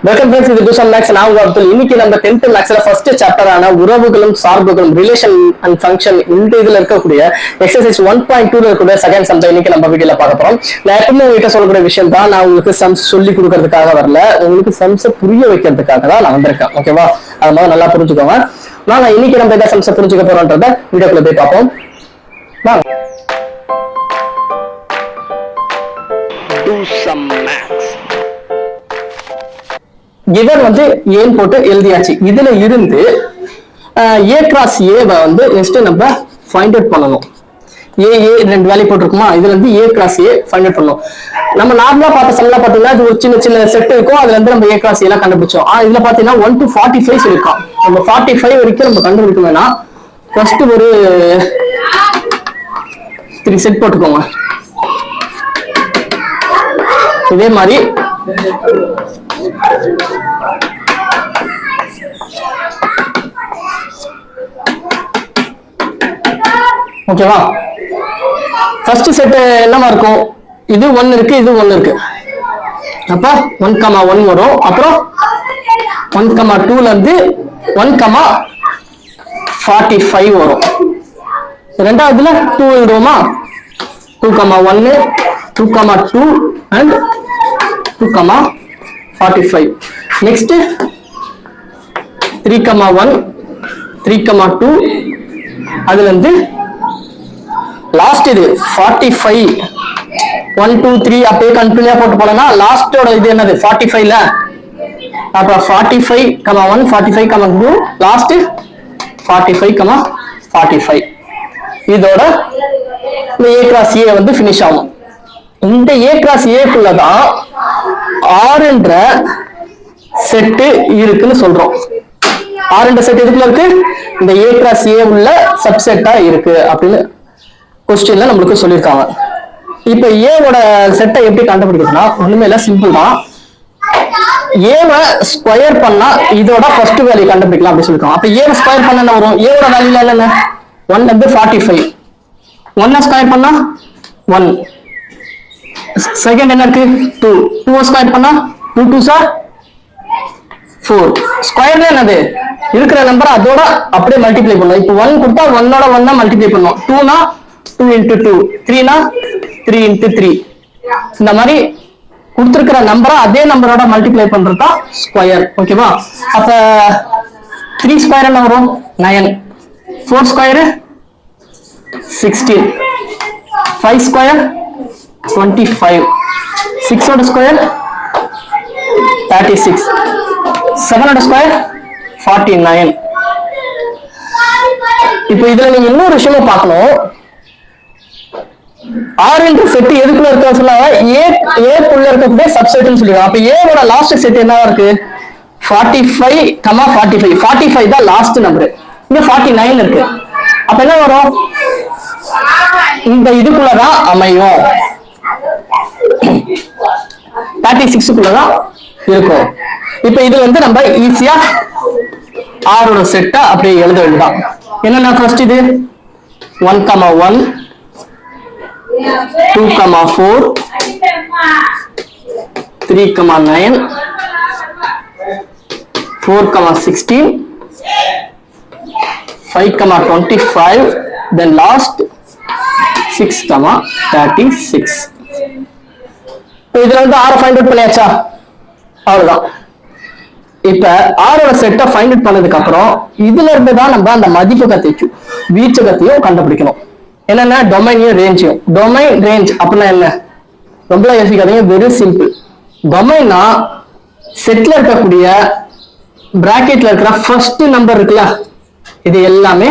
Welcome friends, இது tuition maths. நான் உங்க அப்துல். இன்னைக்கு நம்ம 10th மேக்ஸ்ல ஃபர்ஸ்ட் சாப்டரான உறவுகளும் சார்புகளும் ரிலேஷன் அண்ட் ஃபங்க்ஷன் இந்த இதுல இருக்கக்கூடிய எக்ஸசைஸ் 1.2ல இருக்கக்கூடிய செகண்ட் சம் தான் இன்னைக்கு நம்ம வீடியோல பார்க்க போறோம். நான் எப்பவுமே உங்ககிட்ட சொல்லக்கூடிய விஷயம் தான், நான் உங்களுக்கு சம்ஸ் சொல்லி கொடுக்கறதுக்காக வரல, உங்களுக்கு சம்ஸை புரிய வைக்கிறதுக்காக தான் நான் வந்திருக்கேன். ஓகேவா? அது மாதிரி நல்லா புரிஞ்சுக்கோங்க. நான் இன்னைக்கு நம்ம எந்த சம்ஸை புரிஞ்சுக்க போறோம்ன்றத வீடியோக்குள்ள போய் பார்ப்போம். Do some maths. கிவன் வந்து ஏன் போட்டு எழுதியாச்சு. இதுல இருந்து ஏ கிராஸ் ஏவை வந்து நெக்ஸ்ட் நம்ம ஃபைண்ட் அவுட் பண்ணணும். ஏ ரெண்டு வேல்யூ போட்டிருக்குமா, இதுல இருந்து A cross A find out பண்ணணும். நம்ம நார்மலா பார்த்த சம்ல பாத்தீங்கன்னா இது ஒரு சின்ன சின்ன செட் இருக்கும், அதுல இருந்து நம்ம ஏ கிராஸ் எல்லாம் கண்டுபிடிச்சோம். இதுல பாத்தீங்கன்னா 1 to 45 சொல்லிருக்கோம். நம்ம 45 வரைக்கும் நம்ம கண்டுபிடிக்க வேணாம். ஃபர்ஸ்ட் ஒரு 3 செட் போட்டுக்கோங்க. இதே மாதிரி ஓகேவா? ஃபர்ஸ்ட் செட் என்னமா இருக்கும், இது 1 இருக்கு, இது 1 இருக்கு. அப்ப 1,1 வரும். அப்புறம் 1,2ல இருந்து 1,45 வரும். ரெண்டாவதுல 2 எழுதுவோமா, 2,1 2,2 and 2,45. next 3,1 3,2 அதுல இருந்து லாஸ்ட் இது 45 1 2 3 அப்படியே கண்டினியூயா போட்டு போலனா லாஸ்டோட இது என்னது 45ல. அப்புறம் 45,1 45,2 லாஸ்ட் 45,45. இதோட ஏ கிராஸ் ஏ வந்து பினிஷ் ஆகும். இந்த ஏ கிராஸ் ஏக்குள்ளதான் ஆறுன்ற செட்டு இருக்குன்னு சொல்றோம். ஆறுன்ற செட் எதுக்குள்ள இருக்கு, இந்த ஏ கிராஸ் ஏ உள்ள சப்செட்டா இருக்கு அப்படின்னு கொஸ்டின்ல நம்மளுக்கு சொல்லியிருக்காங்க. இப்ப ஏவோட செட்டை எப்படி கண்டுபிடிக்கிறதுனா ஒண்ணுமே இல்ல, சிம்பிள் தான். ஏவை ஸ்கொயர் பண்ணா இதோட ஃபர்ஸ்ட் வேல்யூ கண்டுபிடிக்கலாம் அப்படின்னு சொல்லிருக்கோம். அப்ப ஏவை ஸ்கொயர் பண்ண என்ன வரும், ஏவோட வேல்யூல என்னென்ன 1 வந்து 45, 1 ஸ்கொயர் பண்ணா 1, செகண்ட் என்ன இருக்கு 2, 2 ஸ்கொயர் பண்ணா 2 2s are 4. ஸ்கொயர்ல என்னது இருக்கிற நம்பர் அதோட அப்படியே மல்டிப்ளை பண்ணணும். இப்போ 1 கொடுத்தா 1ஓட 1 மல்டிப்ளை பண்ணணும். 2னா 2 into 2, 3னா 3 into 3. இந்த மாதிரி கொடுத்திருக்கிற நம்பரை அதே நம்பரோட மல்டிப்ளை பண்றது தான் ஸ்கொயர். ஓகேவா? அப்ப 3 ஸ்கொயர் என்ன வரும் 9, 4 ஸ்கொயர் 16, 5 ஸ்கொயர் 25, 6 ஸ்கொயர் 36, 7 ஸ்கொயர் 49. இப்போ இதுல நீங்க இன்னொரு விஷயமும் பார்க்கணும். ஆறுன்ற செட் எதுக்குள்ள இருக்க சொன்னாங்க, ஏக்குள்ள இருக்கக்கூடிய சப்செட்னு சொல்லிடுவோம். அப்ப ஏவோட லாஸ்ட் செட் என்னவா இருக்கு 45, 45 45 தான் லாஸ்ட் நம்பர். இங்க 49 இருக்கு. அப்ப என்ன வரும், இந்த இதுக்குள்ளதான் அமையும், 36க்குள்ளதான் இருக்கும். இப்ப இது வந்து நம்ம ஈஸியா ஆரோட செட்டா அப்படியே எழுத வேண்டியதான். என்னன்னா ஃபர்ஸ்ட் இது 1,1 2,4 3,9 4,16 5,25 then last 6,36. இதுல வந்து ஆரை ஃபைண்ட் அவுட் பண்ணியாச்சா, அவ்வளவுதான். இப்ப ஆரோட செட்டை ஃபைண்ட் அவுட் பண்ணதுக்கு அப்புறம் இதுல இருந்து தான் நம்ம அந்த மதிப்பு கத்தையும் வீச்சகத்தையும் கண்டுபிடிக்கணும். என்னன்னா டொமைனையும் ரேஞ்சையும். டொமைன் ரேஞ்ச் அப்படின்னா என்ன, ரொம்ப யோசிக்காதீங்க, வெரி சிம்பிள். டொமைன்னா செட்ல இருக்கக்கூடிய பிராக்கெட்ல இருக்கிற ஃபர்ஸ்ட் நம்பர் இருக்குல்ல, இது எல்லாமே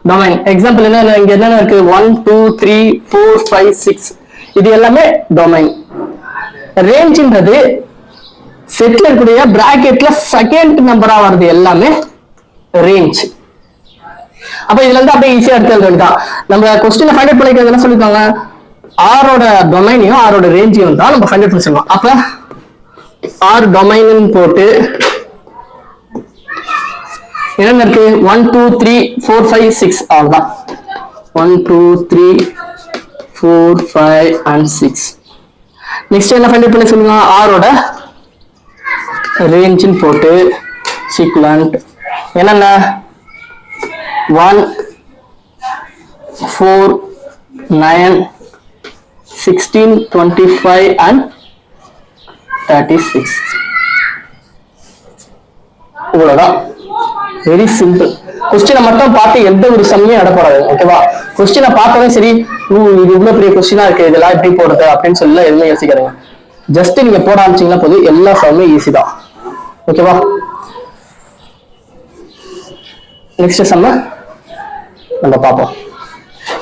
டொமைன். எக்ஸாம்பிள் என்ன, இங்க என்னென்ன இருக்கு 1 2 3 4 5 6, இது எல்லாமே டொமைன். ரேஞ்ச்ன்றது செட்ல இருக்கக்கூடிய பிராக்கெட்ல செகண்ட் நம்பரா வருது எல்லாமே ரேஞ்ச். அப்ப இதுல இருந்து அப்படியே ஈஸியா எடுத்து வேண்டியதான். நம்ம கொஸ்டினை ஃபைண்ட் அவுட் பண்ணிக்கிறது என்ன சொல்லிருக்காங்க, ஆரோட டொமைனையும் ஆரோட ரேஞ்சையும் தான் நம்ம ஃபைண்ட் அவுட் பண்ணி சொல்லலாம். அப்ப ஆர் டொமைன் போட்டு என்னென்ன இருக்கு 1 2 3 4 5 6, அவ்வளவுதான். 1 2 3 4 5 and 6. நெக்ஸ்ட் என்ன ஃபைண்ட் அவுட் பண்ண சொல்லுங்க, ஆரோட ரேஞ்சுன்னு போட்டு சீக்குவலண்ட் என்னென்ன 1 4 9 16 25 and 36 இவ்வளவுதான். Very simple. கொஸ்டினை மட்டும் பார்த்து எந்த ஒரு சமயம் இடப்படாது. ஓகேவா? கொஸ்டினை பார்த்தோன்னே சரி இது இவ்வளவு பெரிய கொஸ்டினா இருக்கு இதெல்லாம் எப்படி போடுறது அப்படின்னு சொல்லி எதுவுமே யோசிக்காதீங்க. ஜஸ்ட் நீங்க போட ஆரம்பிச்சீங்கன்னா போதும், எல்லா சமயம் ஈஸி தான். ஓகேவா? நெக்ஸ்ட் சம்ம நம்ம பார்ப்போம்.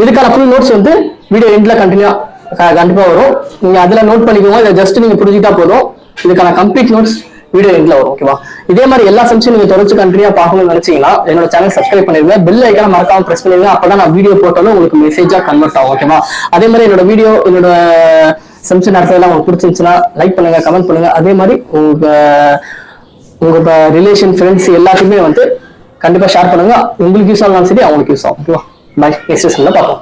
இதுக்கான ஃபுல் நோட்ஸ் வந்து வீடியோ எண்ட்ல கண்டிப்பா வரும். நீங்க அதுல நோட் பண்ணிக்கோங்க. இதை ஜஸ்ட் நீங்க புரிஞ்சுட்டா போதும். இதுக்கான கம்ப்ளீட் நோட்ஸ் வீடியோ எண்ட்ல வரும். ஓகேவா? இதே மாதிரி எல்லா சம்ஸும் நீங்க தொடர்ச்சி கண்டினியூ பார்க்கணும்னு நினைச்சீங்கன்னா என்னோட சேனல் சப்ஸ்கிரைப் பண்ணிருங்க. பெல் ஐக்கான மறக்காம பிரஸ் பண்ணிருங்க. அப்பதான் நான் வீடியோ போட்டாலும் உங்களுக்கு மெசேஜா கன்வெர்ட் ஆகும். ஓகேவா? அதே மாதிரி என்னோட சம்ஸ் நடத்துறதுலாம் உங்களுக்கு பிடிச்சிருந்துச்சுன்னா லைக் பண்ணுங்க, கமெண்ட் பண்ணுங்க. அதே மாதிரி உங்க ரிலேஷன் ஃப்ரெண்ட்ஸ் எல்லாத்தையுமே வந்து கண்டிப்பா ஷேர் பண்ணுங்க. உங்களுக்கு யூஸ் ஆனாலும் சரி அவங்களுக்கு யூஸ் ஆகும். ஓகேவா? பை. நெக்ஸ்ட் செஷன்ல பார்ப்போம்.